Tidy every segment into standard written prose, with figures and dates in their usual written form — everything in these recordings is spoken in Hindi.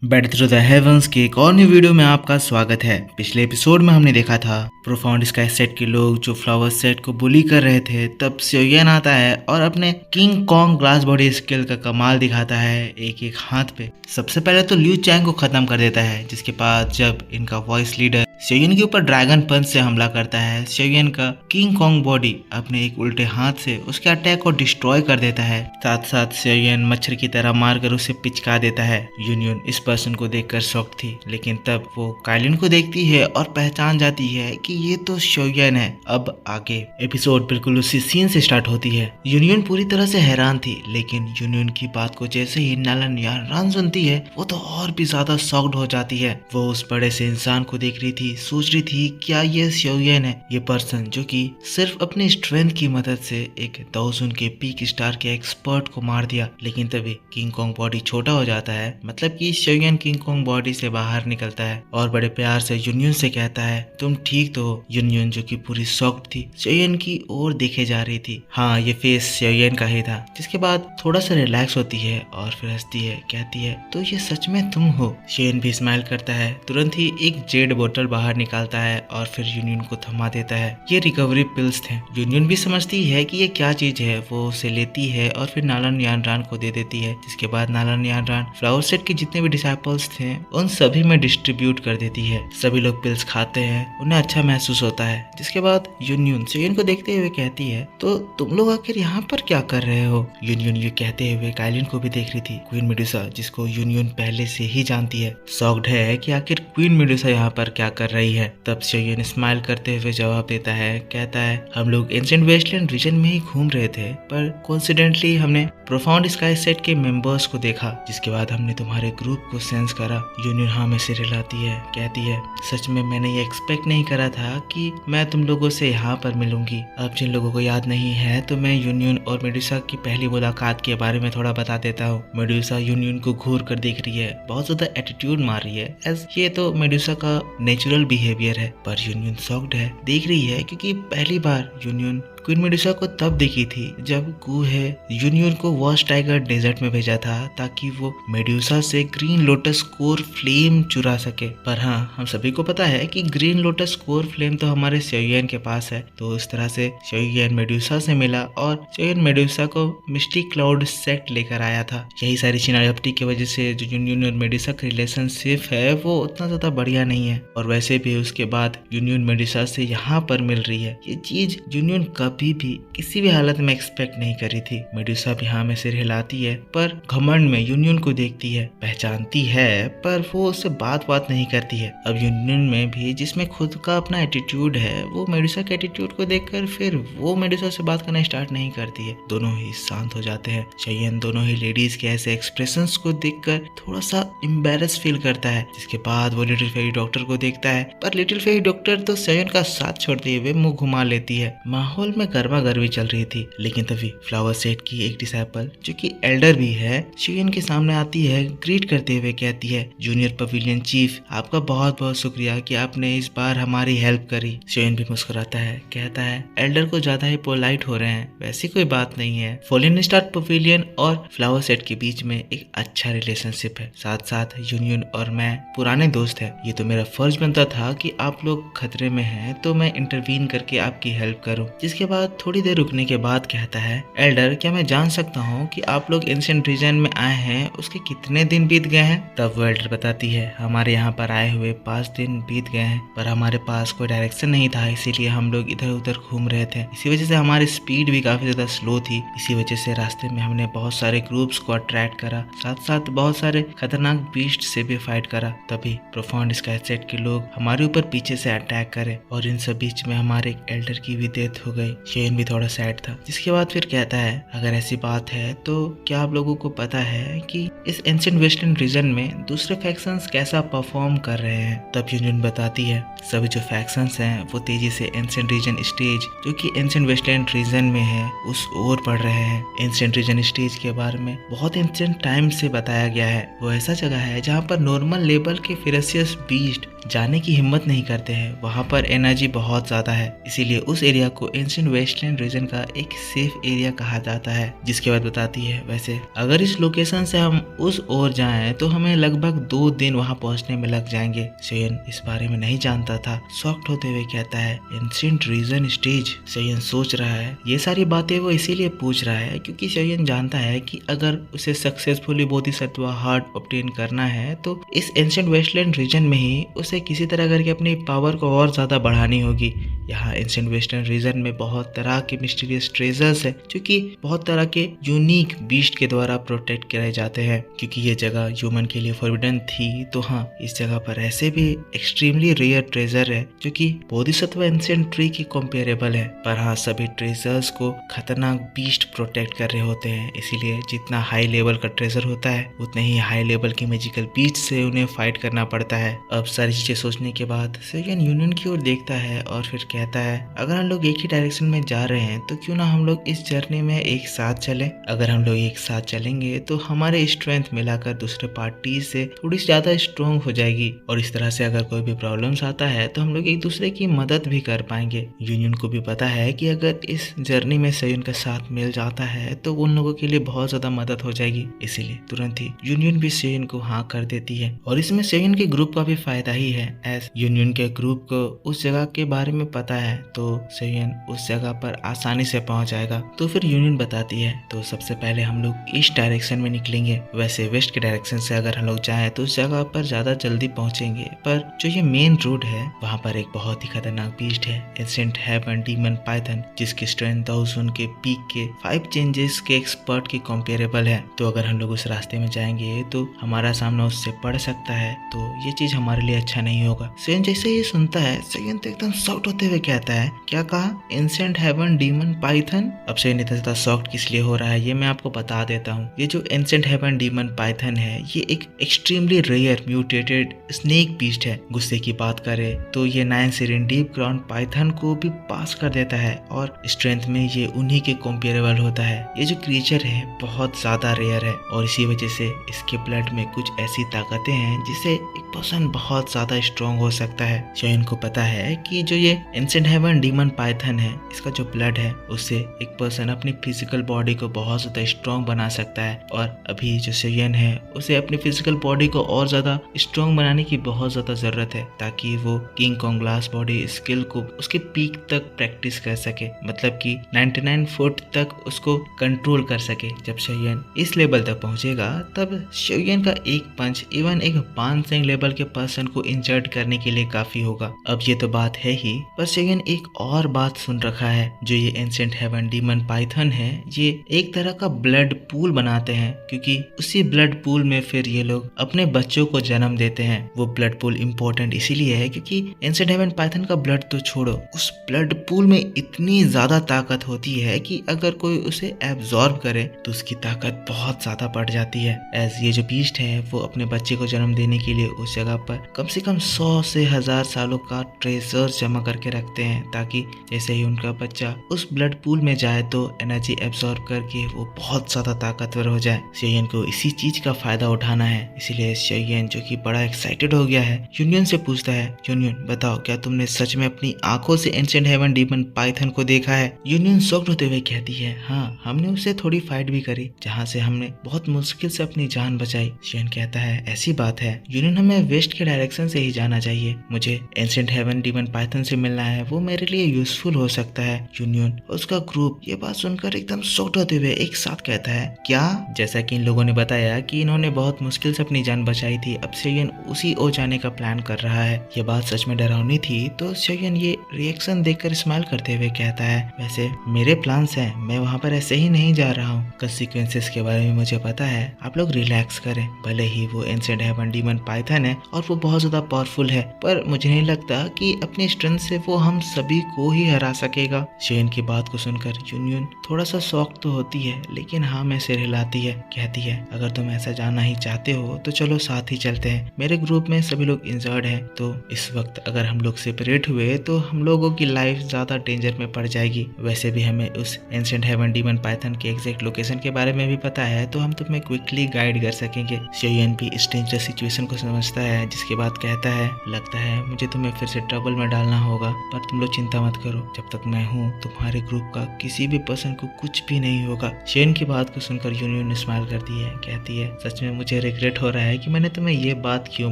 बैट थ्रू द हेवंस की एक और न्यू वीडियो में आपका स्वागत है। पिछले एपिसोड में हमने देखा था प्रोफाउंड स्काई सेट के लोग जो फ्लावर सेट को बुली कर रहे थे, तब स्योयन आता है और अपने king Kong glass body skill का कमाल दिखाता है एक एक हाथ पे। सबसे पहले तो ल्यू चैंग को खत्म कर देता है, जिसके बाद जब इनका वॉइस लीडर स्योयन के ऊपर ड्रैगन पंच से हमला करता है, स्योयन का किंग कॉन्ग बॉडी अपने एक उल्टे हाथ से उसके अटैक को डिस्ट्रॉय कर देता है। साथ साथ स्योयन मच्छर की तरह मारकर उसे पिचका देता है। यूनियन इस पर्सन को देखकर शॉक थी, लेकिन तब वो काइलिन को देखती है और पहचान जाती है कि ये तो स्योयन है। अब आगे एपिसोड बिल्कुल उसी सीन से स्टार्ट होती है। यूनियन पूरी तरह से हैरान थी, लेकिन यूनियन की बात को जैसे ही नालन यारान सुनती है, वो तो और भी ज्यादा शॉक्ड हो जाती है। वो उस बड़े से इंसान को देख रही थी, सोच रही थी क्या ये स्योयन है, ये पर्सन जो कि सिर्फ अपनी स्ट्रेंथ की मदद से एक दाउजुन के पीक स्टार के एक्सपर्ट को मार दिया। लेकिन तभी किंग कॉन्ग बॉडी छोटा हो जाता है, मतलब कि स्योयन किंग कॉन्ग बॉडी से बाहर निकलता है और बड़े प्यार से यूनियन से कहता है तुम ठीक तो हो। यूनियन जो कि पूरी शॉक्ड थी, स्योयन की ओर देखे जा रही थी। हाँ, ये फेस स्योयन का ही था। जिसके बाद थोड़ा सा रिलैक्स होती है और फिर हंसती है, कहती है तो ये सच में तुम हो। स्योयन भी स्माइल करता है, तुरंत ही एक जेड बोतल बाहर निकालता है और फिर यूनियन को थमा देता है। ये रिकवरी पिल्स थे। यूनियन भी समझती है कि ये क्या चीज है, वो उसे लेती है और फिर नालन यानरान को दे देती है। जिसके बाद नालन यानरान फ्लावर सेट के जितने भी डिसाइपल्स थे उन सभी में डिस्ट्रीब्यूट कर देती है। सभी लोग पिल्स खाते हैं, उन्हें अच्छा महसूस होता है। जिसके बाद यूनियन स्योयन को देखते हुए कहती है तो तुम लोग आखिर यहाँ पर क्या कर रहे हो। यूनियन ये कहते हुए काइलिन को भी देख रही थी, क्वीन मेडुसा जिसको यूनियन पहले से ही जानती है। शॉक्ड है कि आखिर क्वीन मेडुसा यहाँ पर क्या कर रही है। तब स्योयन स्माइल करते हुए जवाब देता है, कहता है हम लोग एंशिएंट वेस्टलैंड रीजन में ही घूम रहे थे, पर कोइंसिडेंटली हमने प्रोफाउंड स्काई सेट के मेंबर्स को देखा, जिसके बाद हमने तुम्हारे ग्रुप को सेंस करा। यूनियन हाँ में सिर हिलाती है, कहती है सच में मैंने ये एक्सपेक्ट नहीं करा था कि मैं तुम लोगों से यहाँ पर मिलूंगी। अब जिन लोगों को याद नहीं है तो मैं यूनियन और मेडुसा की पहली मुलाकात के बारे में थोड़ा बता देता हूँ। मेडुसा यूनियन को घूर कर देख रही है, बहुत ज्यादा एटीट्यूड मार रही है, एज ये तो मेडुसा का नेचुरल बिहेवियर है। पर यूनियन शॉक्ड है, देख रही है क्योंकि पहली बार यूनियन क्वीन मेडुसा को तब देखी थी जब गू है यूनियन को वॉच टाइगर डेजर्ट में भेजा था ताकि वो मेडुसा से ग्रीन लोटस कोर फ्लेम चुरा सके। पर हाँ, हम सभी को पता है कि ग्रीन लोटस कोर फ्लेम तो हमारे स्योयन के पास है। तो इस तरह से स्योयन मेडुसा से मिला और स्योयन मेडुसा को मिस्टिक क्लाउड सेट लेकर आया था। यही सारी सिनारियोपिटी की वजह से जो यूनियन और मेडुसा का रिलेशनशिप है वो उतना ज्यादा बढ़िया नहीं है। और वैसे भी उसके बाद यूनियन मेडुसा से यहाँ पर मिल रही है, ये चीज यूनियन कभी भी किसी भी हालत में एक्सपेक्ट नहीं करी थी। मेडुसा भी हाँ में सिर हिलाती है, पर घमंड में यूनियन को देखती है, पहचानती है, पर वो उससे बात नहीं करती है। अब यूनियन में भी जिसमें खुद का अपना एटीट्यूड है, वो मेडुसा के एटीट्यूड को देखकर फिर वो मेडुसा से बात करना स्टार्ट नहीं करती है। दोनों ही शांत हो जाते हैं। स्योयन दोनों ही लेडीज के ऐसे एक्सप्रेशंस को देखकर थोड़ा सा एम्बैरेस फील करता है। जिसके बाद वो लिटिल फेरी डॉक्टर को देखता है, पर लिटिल फेरी डॉक्टर तो स्योयन का साथ छोड़ते हुए मुंह घुमा लेती है। माहौल में गर्मा गर्मी चल रही थी, लेकिन तभी फ्लावर सेट की एक डिसाइपल जो कि एल्डर भी है स्योयन के सामने आती है, ग्रीट करते हुए कहती है जूनियर पवेलियन चीफ, आपका बहुत बहुत शुक्रिया कि आपने इस बार हमारी हेल्प करी। स्योयन भी मुस्कुराता है, कहता है एल्डर को ज्यादा ही पोलाइट हो रहे हैं, वैसी कोई बात नहीं है। फॉलिन स्टार पवेलियन और फ्लावर सेट के बीच में एक अच्छा रिलेशनशिप है, साथ साथ यूनियन और मैं पुराने दोस्त हैं। ये तो मेरा फर्ज बनता था कि आप लोग खतरे में हैं तो मैं इंटरवीन करके आपकी हेल्प करूं। जिसके बाद थोड़ी देर रुकने के बाद कहता है एल्डर, क्या मैं जान सकता हूँ कि आप लोग एंशिएंट रीजन में आए हैं उसके कितने दिन बीत गए हैं। तब वो एल्डर बताती है हमारे यहाँ पर आए हुए 5 दिन बीत गए हैं, पर हमारे पास कोई डायरेक्शन नहीं था, इसीलिए हम लोग इधर उधर घूम रहे थे। इसी वजह से हमारी स्पीड भी काफी ज्यादा स्लो थी। इसी वजह से रास्ते में हमने बहुत सारे ग्रुप्स को अट्रैक्ट करा, साथ साथ बहुत सारे खतरनाक बीस्ट से भी फाइट करा। तभी प्रोफाउंड स्काई सेट के लोग हमारे ऊपर पीछे से अटैक करे और इन सब बीच में हमारे एक एल्डर की भी डेथ हो गई। शेन भी थोड़ा सैड था। जिसके बाद फिर कहता है अगर ऐसी बात है तो क्या आप लोगों को पता है कि इस एंशिएंट वेस्टर्न रीजन में दूसरे फैक्शंस कैसा परफॉर्म कर रहे हैं। तब यूनियन बताती है सभी जो फैक्शंस हैं वो तेजी से एंशिएंट रीजन स्टेज जो कि एंशिएंट वेस्टर्न रीजन में है उस ओर बढ़ रहे हैं। एंशिएंट रीजन स्टेज के बारे में बहुत एंशिएंट टाइम से बताया गया है। वो ऐसा जगह है जहाँ पर नॉर्मल लेवल के फेरेशियस बीस्ट जाने की हिम्मत नहीं करते हैं। वहाँ पर एनर्जी बहुत ज़्यादा है, इसीलिए उस एरिया को एंशिएंट वेस्टलैंड रीजन का एक सेफ एरिया कहा जाता है। जिसके बाद बताती है, वैसे अगर इस लोकेशन से हम उस ओर जाएं तो हमें लगभग 2 दिन वहाँ पहुँचने में लग जाएंगे। सेयन इस बारे में नहीं जानता था। शॉक्ड होते हुए कहता है, एंशिएंट रीजन स्टेज। सेयन सोच रहा है ये सारी बातें वो इसीलिए पूछ रहा है क्योंकि सेयन जानता है कि अगर उसे सक्सेसफुली बोधिसत्व हार्ट ऑब्टेन करना है तो इस एंशिएंट वेस्टलैंड रीजन में ही उसे किसी तरह करके अपनी पावर को और ज्यादा बढ़ानी होगी। यहाँ एंशिएंट वेस्टर्न रीजन में बहुत तरह के मिस्टीरियस ट्रेजर्स है जो कि बहुत तरह के यूनिक बीस्ट के द्वारा प्रोटेक्ट कराए जाते हैं। क्योंकि ये जगह ह्यूमन के लिए फॉरबिडन थी तो हाँ, इस जगह पर ऐसे भी एक्सट्रीमली रेयर ट्रेजर है जो कि बोधिसत्व एंशिएंट ट्री की कंपेरेबल है। पर हाँ, सभी ट्रेजर्स को खतरनाक बीस्ट प्रोटेक्ट कर रहे होते हैं, इसीलिए जितना हाई लेवल का ट्रेजर होता है उतने ही हाई लेवल की मैजिकल बीस्ट से उन्हें फाइट करना पड़ता है। अब सारी चीजें सोचने के बाद सेयन यूनियन की ओर देखता है और फिर कहता है, अगर हम लोग एक ही डायरेक्शन में जा रहे हैं तो क्यों ना हम लोग इस जर्नी में एक साथ चले। अगर हम लोग एक साथ चलेंगे तो हमारे स्ट्रेंथ मिलाकर दूसरे पार्टी से थोड़ी ज्यादा स्ट्रॉन्ग हो जाएगी और इस तरह से अगर कोई भी प्रॉब्लम्स आता है तो हम लोग एक दूसरे की मदद भी कर पाएंगे। यूनियन को भी पता है कि अगर इस जर्नी में सेयन का साथ मिल जाता है तो उन लोगों के लिए बहुत ज्यादा मदद हो जाएगी। इसीलिए तुरंत ही यूनियन भी सेयन को हाँ कर देती है और इसमें सेयन के ग्रुप का भी फायदा ही है। एज यूनियन के ग्रुप को उस जगह के बारे में पता है तो सेयन उस जगह पर आसानी से पहुंच जाएगा। तो फिर यूनियन बताती है, तो सबसे पहले हम लोग ईस्ट डायरेक्शन में निकलेंगे। वैसे वेस्ट के डायरेक्शन से अगर हम लोग जाएं तो उस जगह पर ज्यादा जल्दी पहुंचेंगे, पर जो ये मेन रोड है वहाँ पर एक बहुत ही खतरनाक बीस्ट है, एंशिएंट हेवन डीमन पाइथन, जिसकी स्ट्रेंथ 1000 के पीक के 5 चेंजेस के एक्सपर्ट की कंपेरेबल है। तो अगर हम लोग उस रास्ते में जाएंगे तो हमारा सामना उससे पड़ सकता है, तो ये चीज हमारे लिए अच्छा नहीं होगा। सेयन जैसे ये सुनता है, सेयन तो एकदम शॉक्ड होते हुए कहता है, क्या कहा, एंशिएंट हेवन डीमन पाइथन। अब सेयन इतना ज्यादा शॉक्ड किस लिए हो रहा है ये मैं आपको बता देता हूँ। ये जो एंशिएंट हेवन डीमन पाइथन है ये एक extremely rare mutated snake beast है। गुस्से की बात करें तो ये 9 सिरेंडीप ग्राउंड पाइथन को भी पास कर देता है और स्ट्रेंथ में ये उन्हीं के कंपेरेबल होता है। ये जो क्रीचर है बहुत ज्यादा रेयर है और इसी वजह से इसके ब्लड में कुछ ऐसी ताकतें हैं जिससे एक पर्सन बहुत ज्यादा स्ट्रॉन्ग हो सकता है। सेयन को पता है कि जो ये एंशिएंट हेवन डीमन पाइथन है इसका जो ब्लड है उससे एक पर्सन अपनी फिजिकल बॉडी को बहुत ज्यादा स्ट्रॉन्ग बना सकता है और अभी जो सेयन है उसे अपनी फिजिकल बॉडी को और ज्यादा स्ट्रॉन्ग बनाने की बहुत ज्यादा जरूरत है ताकि वो king Kong glass body skill को उसके पीक तक प्रैक्टिस कर सके, मतलब कि 99 फुट तक उसको कंट्रोल कर सके। जब सेयन इस लेवल तक पहुंचेगा तब सेयन का एक पंच इवन एक बानसेंग लेवल के पर्सन को इंजर्ड करने के लिए काफी होगा। अब ये तो बात है ही, पर सेयन एक और बात सुन रखा है, जो ये एंशिएंट हेवन डीमन पाइथन है ये एक तरह का ब्लड पूल बनाते हैं, क्योंकि उसी ब्लड पूल में फिर ये लोग अपने बच्चों को जन्म देते हैं। वो ब्लड पूल इम्पोर्टेंट इसीलिए है क्योंकि एंशिएंट हेवन पाइथन का ब्लड तो छोड़ो, उस ब्लड पूल में इतनी ज्यादा ताकत होती है कि अगर कोई उसे एब्जॉर्ब करे तो उसकी ताकत बहुत ज्यादा बढ़ जाती है। एज ये जो बीस्ट है वो अपने बच्चे को जन्म देने के लिए उस जगह पर कम से कम 100 से 1000 सालों का ट्रेजर जमा करके रखते हैं, ताकि जैसे ही उनका बच्चा उस ब्लड पूल में जाए तो एनर्जी एब्जॉर्ब करके वो बहुत ज्यादा ताकतवर हो जाए। सेयन को इसी चीज का फायदा उठाना है, इसीलिए सेयन जो कि बड़ा एक्साइटेड हो गया है यूनियन से पूछता है, यूनियन बताओ क्या तुमने सच में अपनी आंखों से एंशिएंट हेवन डीमन पाइथन को देखा है। यूनियन शॉक्ड होते हुए कहती है, हाँ हमने उससे थोड़ी फाइट भी करी जहाँ से हमने बहुत मुश्किल से अपनी जान बचाई। सेयन कहता है ऐसी बात है यूनियन, हमें वेस्ट के डायरेक्शन से ही जाना चाहिए, मुझे एंशिएंट हेवन डीमन पाइथन से मिलना है, वो मेरे लिए यूजफुल हो सकता है। यूनियन उसका ग्रुप ये बात सुनकर एकदम शॉक्ड होते हुए एक साथ कहता है, क्या, जैसा कि इन लोगों ने बताया कि इन्होंने बहुत मुश्किल से अपनी जान बचाई थी, अब सेयन उसी ओर जाने का प्लान कर रहा है। ये बात सच में डरावनी थी। तो सेयन ये रिएक्शन देखकर स्माइल करते हुए कहता है, वैसे मेरे प्लान्स हैं, मैं वहाँ पर ऐसे ही नहीं जा रहा हूँ, कंसिक्वेंसेस के बारे में मुझे पता है, आप लोग रिलैक्स करें। भले ही वो एंशिएंट हेवन डीमन पाइथन है और वो बहुत ज्यादा पावरफुल है, पर मुझे नहीं लगता कि अपनी स्ट्रेंथ से वो हम सभी को ही हरा सकेगा। सेयन की बात को सुनकर यूनियन थोड़ा सा शॉक तो होती है, लेकिन हाँ में सिर हिलाती है, कहती है अगर तुम ऐसा जाना ही चाहते हो तो चलो साथ ही चलते हैं, मेरे ग्रुप में सभी लोग इंजर्ड हैं, तो इस वक्त अगर हम लोग सेपरेट हुए तो हम लोगों की लाइफ ज्यादा डेंजर में पड़ जाएगी। वैसे भी हमें उस एंशिएंट हेवन डीमन पाइथन के एग्जैक्ट लोकेशन के बारे में भी पता है, तो हम तुम्हें क्विकली गाइड कर सकेंगे। सेयन भी इस डेंजरस सिचुएशन को समझता है, जिसके बाद कहता है लगता है मुझे तुम्हें फिर से ट्रबल में डालना होगा, पर तुम लोग चिंता मत करो, जब तक मैं हूँ तुम्हारे ग्रुप का किसी भी पर्सन को कुछ भी नहीं होगा। शेन की बात को सुनकर यूनियन स्माइल करती है, कहती है सच में मुझे रिग्रेट हो रहा है कि मैंने तुम्हें ये बात क्यों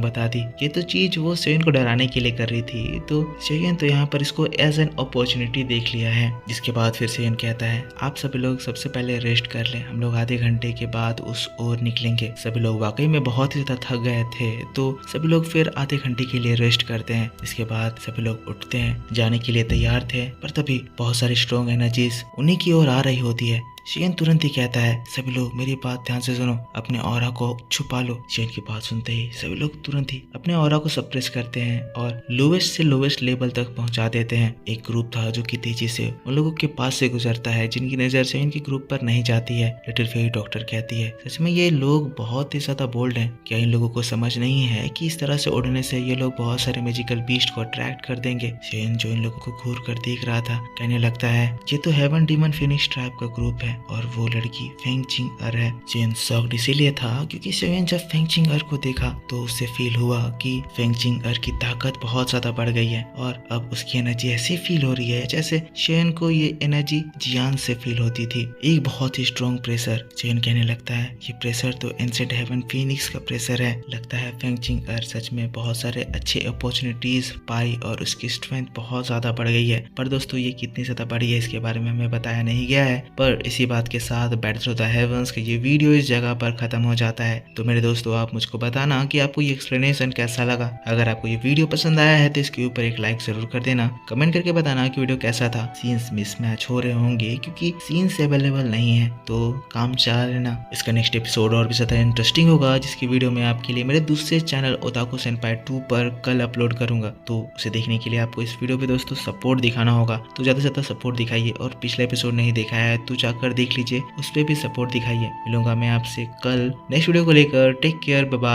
बता दी। ये तो चीज वो शेन को डराने के लिए कर रही थी, तो शेन तो यहाँ पर इसको एज एन अपॉर्चुनिटी देख लिया है। जिसके बाद फिर शेन कहता है आप सभी लोग सबसे पहले रेस्ट कर लें, हम लोग आधे घंटे के बाद उस ओर निकलेंगे। सभी लोग वाकई में बहुत ही ज्यादा थक गए थे, तो सभी लोग फिर आधे घंटे के लिए रेस्ट करते हैं। इसके बाद सभी लोग उठते हैं, जाने के लिए तैयार थे, पर तभी बहुत सारी स्ट्रॉन्ग एनर्जीज उन्हीं की ओर आ रही होती है। शेन तुरंत ही कहता है सभी लोग मेरी बात ध्यान से सुनो, अपने ऑरा को छुपा लो। शेन की बात सुनते ही सभी लोग तुरंत ही अपने ऑरा को सप्रेस करते हैं और लोवेस्ट से लोवेस्ट लेवल तक पहुंचा देते हैं। एक ग्रुप था जो कि तेजी से उन लोगों के पास से गुजरता है जिनकी नजर शेन के ग्रुप पर नहीं जाती है। लिटिल फेरी डॉक्टर कहती है सच में ये लोग बहुत ही ज्यादा बोल्ड हैं, क्या इन लोगों को समझ नहीं है कि इस तरह से उड़ने से ये लोग बहुत सारे मैजिकल बीस्ट को अट्रैक्ट कर देंगे। शेन जो इन लोगों को घूर कर देख रहा था कहने लगता है ये तो हेवन डीमन फिनिक्स ट्राइब का ग्रुप है और वो लड़की फेंगचिंग अर है। शेन शॉक्ड इसीलिए था क्योंकि शेन जब फेंगचिंग अर को देखा तो उसे फील हुआ कि फेंगचिंग अर की ताकत बहुत ज्यादा बढ़ गई है और अब उसकी एनर्जी ऐसी फील हो रही है जैसे शेन को ये एनर्जी जियान से फील होती थी। एक बहुत ही स्ट्रॉन्ग प्रेशर। शेन कहने लगता है ये प्रेशर तो एंसेंट हेवन फिनिक्स का प्रेशर है। लगता है फेंगचिंग अर सच में बहुत सारे अच्छे अपॉर्चुनिटीज पाई और उसकी स्ट्रेंथ बहुत ज्यादा बढ़ गई है। पर दोस्तों ये कितनी ज्यादा बढ़ी है इसके बारे में हमें बताया नहीं गया है, पर इसी बात के साथ बैटल ऑफ द हेवंस का ये वीडियो इस जगह पर खत्म हो जाता है। तो मेरे दोस्तों आप मुझको बताना कि आपको ये एक्सप्लेनेशन कैसा लगा। अगर आपको ये वीडियो पसंद आया है तो इसके ऊपर एक लाइक जरूर कर देना, कमेंट करके बताना कि वीडियो कैसा था। सीन्स मिसमैच हो रहे होंगे क्योंकि सीन्स अवेलेबल नहीं है, तो काम चला लेना। इसका नेक्स्ट एपिसोड और भी ज्यादा इंटरेस्टिंग होगा जिसकी वीडियो मैं आपके लिए मेरे दूसरे चैनल ओताकू सेनपाई 2 पर कल अपलोड करूंगा। तो उसे देखने के लिए आपको इस वीडियो पे दोस्तों सपोर्ट दिखाना होगा, तो ज्यादा से ज्यादा सपोर्ट दिखाइए और पिछला एपिसोड नहीं देखा है तो जाकर देख लीजिए, उस पर भी सपोर्ट दिखाइए। मिलूंगा मैं आपसे कल नेक्स्ट वीडियो को लेकर। Take care, bye bye.